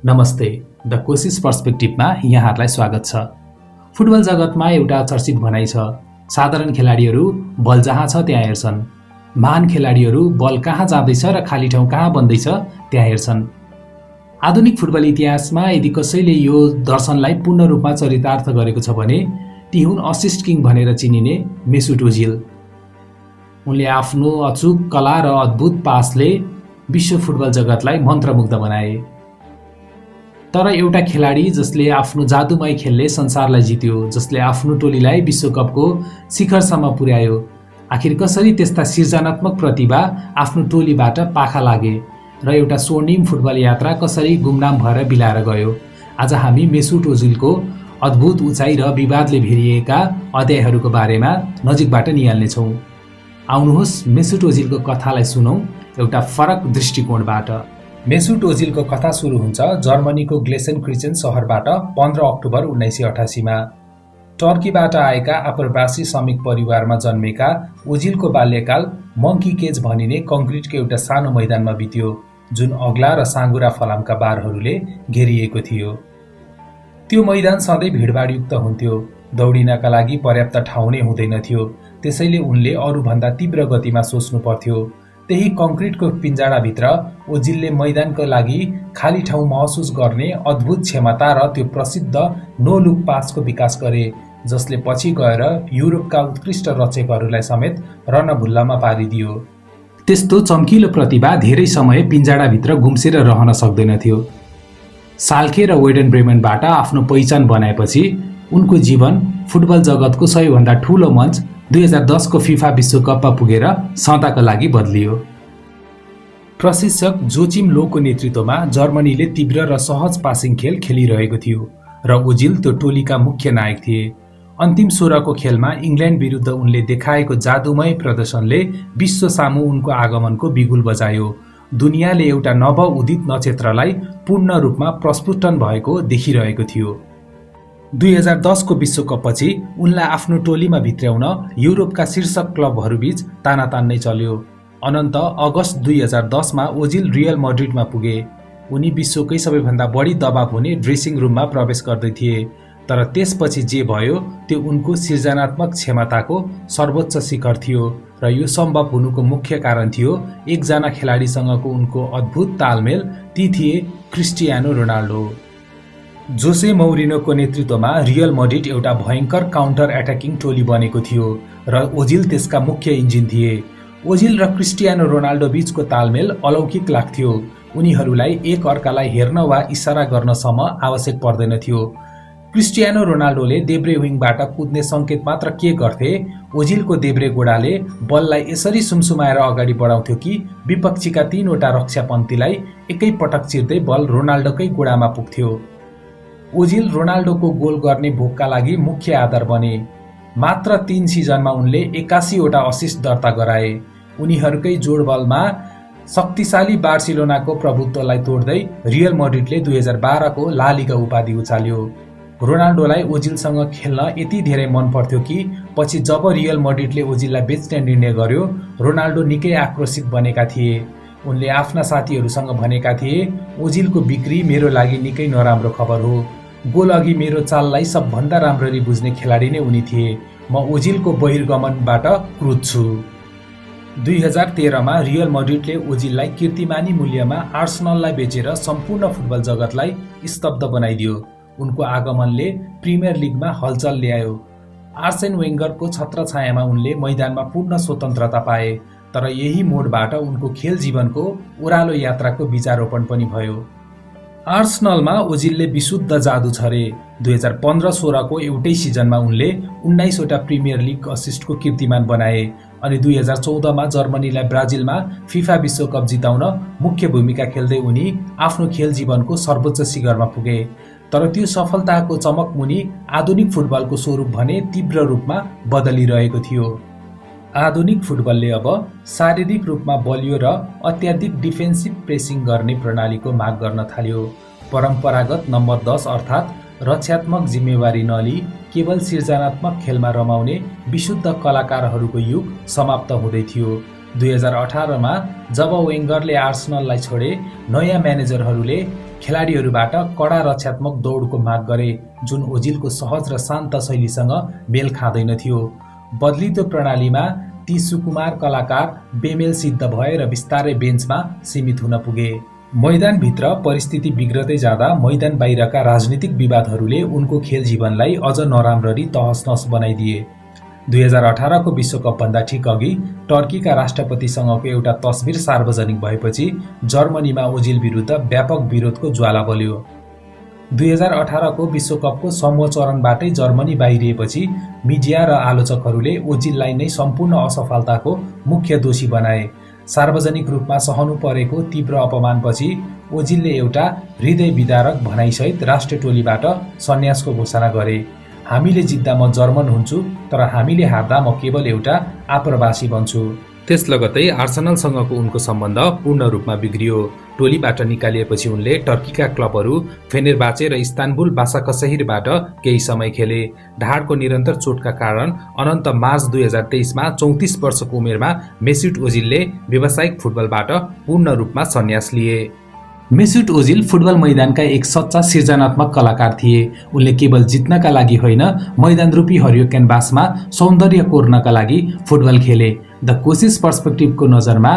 नमस्ते, द कोसिस पर्सपेक्टिभमा यहाँहरूलाई स्वागत छ। फुटबल जगतमा एउटा चर्चित भनाइ छ, साधारण खेलाडीहरू बल जहाँ छ त्यहाँ हेर्छन्, महान खेलाडीहरू बल कहाँ जाँदैछ र खाली ठाउँ कहाँ बन्दैछ त्यहाँ हेर्छन्। आधुनिक फुटबल इतिहासमा यदि कसैले यो दर्शनलाई पूर्ण रूपमा चरितार्थ गरेको छ भने ती हुन् असिस्ट किङ भनेर चिनिने मेसुट ओजिल। उनले आफ्नो अचूक कला र अद्भुत पासले विश्व फुटबल जगतलाई मन्त्रमुग्ध बनाए। तर एउटा खेलाडी जसले आफ्नो जादुमय खेलले संसारलाई जित्यो, जसले आफ्नो टोलीलाई विश्वकपको शिखरसम्म पुर्यायो, आखिर कसरी त्यस्ता सृजनात्मक प्रतिभा आफ्नो टोलीबाट पाखा लागे र एउटा स्वर्णिम फुटबल यात्रा कसरी गुमनाम भएर बिलाएर गयो? आज हामी मेसुट ओजिलको अद्भुत उचाइ र विवादले भेरिएका अध्यायहरूको बारेमा नजिकबाट निहाल्नेछौँ। आउनुहोस् मेसुट ओजिलको कथालाई सुनौँ एउटा फरक दृष्टिकोणबाट। मेसुट ओजिलको कथा सुरु हुन्छ जर्मनीको ग्लेसेनक्रिचेन सहरबाट 15 अक्टोबर 1988 मा। टर्कीबाट आएका आप्रवासी श्रमिक परिवारमा जन्मेका ओजिलको बाल्यकाल मङ्की केज भनिने कङ्क्रिटको एउटा सानो मैदानमा बित्यो, जुन अग्ला र साँगुरा फलामका बारहरूले घेरिएको थियो। त्यो मैदान सधैँ भिडभाडयुक्त हुन्थ्यो, दौडिनका लागि पर्याप्त ठाउँ नै हुँदैनथ्यो, त्यसैले उनले अरूभन्दा तीव्र गतिमा सोच्नु पर्थ्यो। त्यही कङ्क्रिटको पिञ्जडाभित्र ओजिलले मैदानको लागि खाली ठाउँ महसुस गर्ने अद्भुत क्षमता र त्यो प्रसिद्ध नो लुक पासको विकास गरे, जसले पछि गएर युरोपका उत्कृष्ट रक्षकहरूलाई समेत रणभुल्लामा पारिदियो। त्यस्तो चम्किलो प्रतिभा धेरै समय पिञ्जडाभित्र गुम्सेर रहन सक्दैनथ्यो। साल्के र वेडन ब्रेमेनबाट आफ्नो पहिचान बनाएपछि उनको जीवन फुटबल जगतको सबैभन्दा ठूलो मञ्च 2010 को फिफा विश्वकपमा पुगेर सदाका लागि बदलियो। प्रशिक्षक जोचिम लोको नेतृत्वमा जर्मनीले तीव्र र सहज पासिङ खेल खेलिरहेको थियो र ओजिल त्यो टोलीका मुख्य नायक थिए। अन्तिम 16 को खेलमा इङ्ल्यान्ड विरुद्ध उनले देखाएको जादुमय प्रदर्शनले विश्व सामु उनको आगमनको बिगुल बजायो। दुनियाँले एउटा नव उदित नक्षत्रलाई पूर्ण रूपमा प्रस्फुटन भएको देखिरहेको थियो। 2010 को विश्वकपपछि उनलाई आफ्नो टोलीमा भित्र्याउन युरोपका शीर्ष क्लबहरूबीच तानातान नै चल्यो। अनन्त अगस्त 2010 मा ओजिल रियल मड्रिडमा पुगे। उनी विश्वकै सबैभन्दा बढी दबाव हुने ड्रेसिङ रुममा प्रवेश गर्दै थिए, तर त्यसपछि जे भयो त्यो उनको सृजनात्मक क्षमताको सर्वोच्च शिखर थियो र यो सम्भव हुनुको मुख्य कारण थियो एकजना खेलाडीसँगको उनको अद्भुत तालमेल। ती थिए क्रिस्टियानो रोनाल्डो। जोसे मौरिनोको नेतृत्वमा रियल मड्रिड एउटा भयङ्कर काउन्टर एट्याकिङ टोली बनेको थियो र ओजिल त्यसका मुख्य इन्जिन थिए। ओजिल र क्रिस्टियानो रोनाल्डो बीचको तालमेल अलौकिक लाग्थ्यो। उनीहरूलाई एक अर्कालाई हेर्न वा इसारा गर्नसम्म आवश्यक पर्दैनथ्यो। क्रिस्टियानो रोनाल्डोले देब्रे विङबाट कुद्ने सङ्केत मात्र के गर्थे, ओजिलको देब्रे गोडाले बललाई यसरी सुमसुमाएर अगाडि बढाउँथ्यो कि विपक्षीका 3वटा रक्षापन्थीलाई एकै पटक चिर्दै बल रोनाल्डोकै गोडामा पुग्थ्यो। ओजिल रोनाल्डोको गोल गर्ने भोकका लागि मुख्य आधार बने। मात्र 3 सिजनमा उनले 81वटा असिस्ट दर्ता गराए। उनीहरूकै जोडबलमा शक्तिशाली बार्सिलोनाको प्रभुत्वलाई तोड्दै रियल मड्रिडले 2012 को ला लिगा उपाधि उचाल्यो। रोनाल्डोलाई ओजिलसँग खेल्न यति धेरै मन पर्थ्यो कि पछि जब रियल मड्रिडले ओजिललाई बेच्ने निर्णय गर्यो, रोनाल्डो निकै आक्रोशित बनेका थिए। उनले आफ्ना साथीहरूसँग भनेका थिए, ओजिलको बिक्री मेरो लागि निकै नराम्रो खबर हो। गोल अघि मेरो चाललाई सबभन्दा राम्ररी बुझ्ने खेलाडी नै उनी थिए। म ओजिलको बहिर्गमनबाट क्रुद्ध छु। 2013 मा रियल मड्रिडले ओजिललाई कीर्तिमानी मूल्यमा आर्सेनललाई बेचेर सम्पूर्ण फुटबल जगतलाई स्तब्ध बनाइदियो। उनको आगमनले प्रिमियर लिगमा हलचल ल्यायो। आर्सेन वेंगरको छत्रछायामा उनले मैदानमा पूर्ण स्वतन्त्रता पाए, तर यही मोडबाट उनको खेल जीवनको ओह्रालो यात्राको बीजारोपण पनि भयो। आर्सेनलमा ओजिलले विशुद्ध जादु छरे। 2015-16 को एउटै सिजनमा उनले 19वटा प्रिमियर लिग असिस्टको कीर्तिमान बनाए अनि 2014 मा जर्मनीलाई ब्राजिलमा फिफा विश्वकप जिताउन मुख्य भूमिका खेल्दै उनी आफ्नो खेल जीवनको सर्वोच्च शिखरमा पुगे। तर त्यो सफलताको चमकमुनि आधुनिक फुटबलको स्वरूप भने तीव्र रूपमा बदलिरहेको थियो। आधुनिक फुटबलले अब शारीरिक रूपमा बलियो र अत्याधिक डिफेन्सिभ प्रेसिङ गर्ने प्रणालीको माग गर्न थाल्यो। परम्परागत नम्बर 10 अर्थात् रक्षात्मक जिम्मेवारी नलिई केवल सृजनात्मक खेलमा रमाउने विशुद्ध कलाकारहरूको युग समाप्त हुँदै थियो। 2018मा जब वेङ्गरले आर्सेनललाई छोडे, नयाँ म्यानेजरहरूले खेलाडीहरूबाट कडा रक्षात्मक दौडको माग गरे, जुन ओजिलको सहज र शान्त शैलीसँग मेल खाँदैन थियो। बदलिदो प्रणालीमा ती सुकुमार कलाकार बेमेल सिद्ध भए र बिस्तारै बेन्चमा सीमित हुन पुगे। मैदानभित्र परिस्थिति बिग्रदै जाँदा मैदान बाहिरका राजनीतिक विवादहरूले उनको खेल जीवनलाई अझ नराम्ररी तहस-नहस बनाइदिए। 2018को विश्वकपभन्दा ठिक अघि टर्कीका राष्ट्रपतिसँगको एउटा तस्बिर सार्वजनिक भएपछि जर्मनीमा ओजिल विरुद्ध व्यापक विरोधको ज्वाला बल्यो। 2018को विश्वकपको समूह चरणबाटै जर्मनी बाहिरिएपछि मिडिया र आलोचकहरूले ओजिललाई नै सम्पूर्ण असफलताको मुख्य दोषी बनाए। सार्वजनिक रूपमा सहनु परेको तीव्र अपमानपछि ओजिलले एउटा हृदय विदारक भनाइसहित राष्ट्रिय टोलीबाट सन्यासको घोषणा गरे। हामीले जित्दा म जर्मन हुन्छु, तर हामीले हार्दा म केवल एउटा आप्रवासी बन्छु। त्यस लगतै आर्सेनलसँगको उनको सम्बन्ध पूर्ण रूपमा बिग्रियो। टोलीबाट निकालिएपछि उनले टर्कीका क्लबहरू फेनेरबाचे र इस्तानबुल बासाकशहिरबाट केही समय खेले। ढाडको निरन्तर चोटका कारण अनन्त मार्च 2023मा 34 वर्षको उमेरमा मेसुट ओजिलले व्यावसायिक फुटबलबाट पूर्ण रूपमा सन्यास लिए। मेसुट ओजिल फुटबल मैदानका एक सच्चा सृजनात्मक कलाकार थिए। उनले केवल जित्नका लागि होइन, मैदान रूपी हरियो क्यानभासमा सौन्दर्य कोर्नका लागि फुटबल खेले। द कोसिस पर्सपेक्टिभको नजरमा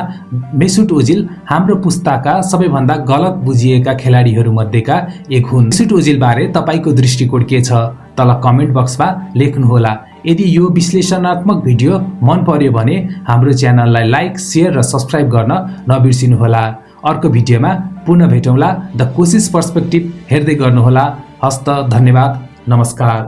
मेसुट ओजिल हाम्रो पुस्ताका सबैभन्दा गलत बुझिएका खेलाडीहरूमध्येका एक हुन्। मेसुट ओजिलबारे तपाईँको दृष्टिकोण के छ? तल कमेन्ट बक्समा लेख्नुहोला। यदि यो विश्लेषणात्मक भिडियो मन पर्यो भने हाम्रो च्यानललाई लाइक, सेयर र सब्स्क्राइब गर्न नबिर्सिनुहोला। अर्को भिडियोमा पुनः भेटौँला। द कोसिस पर्सपेक्टिभ हेर्दै गर्नुहोला। हस्त, धन्यवाद, नमस्कार।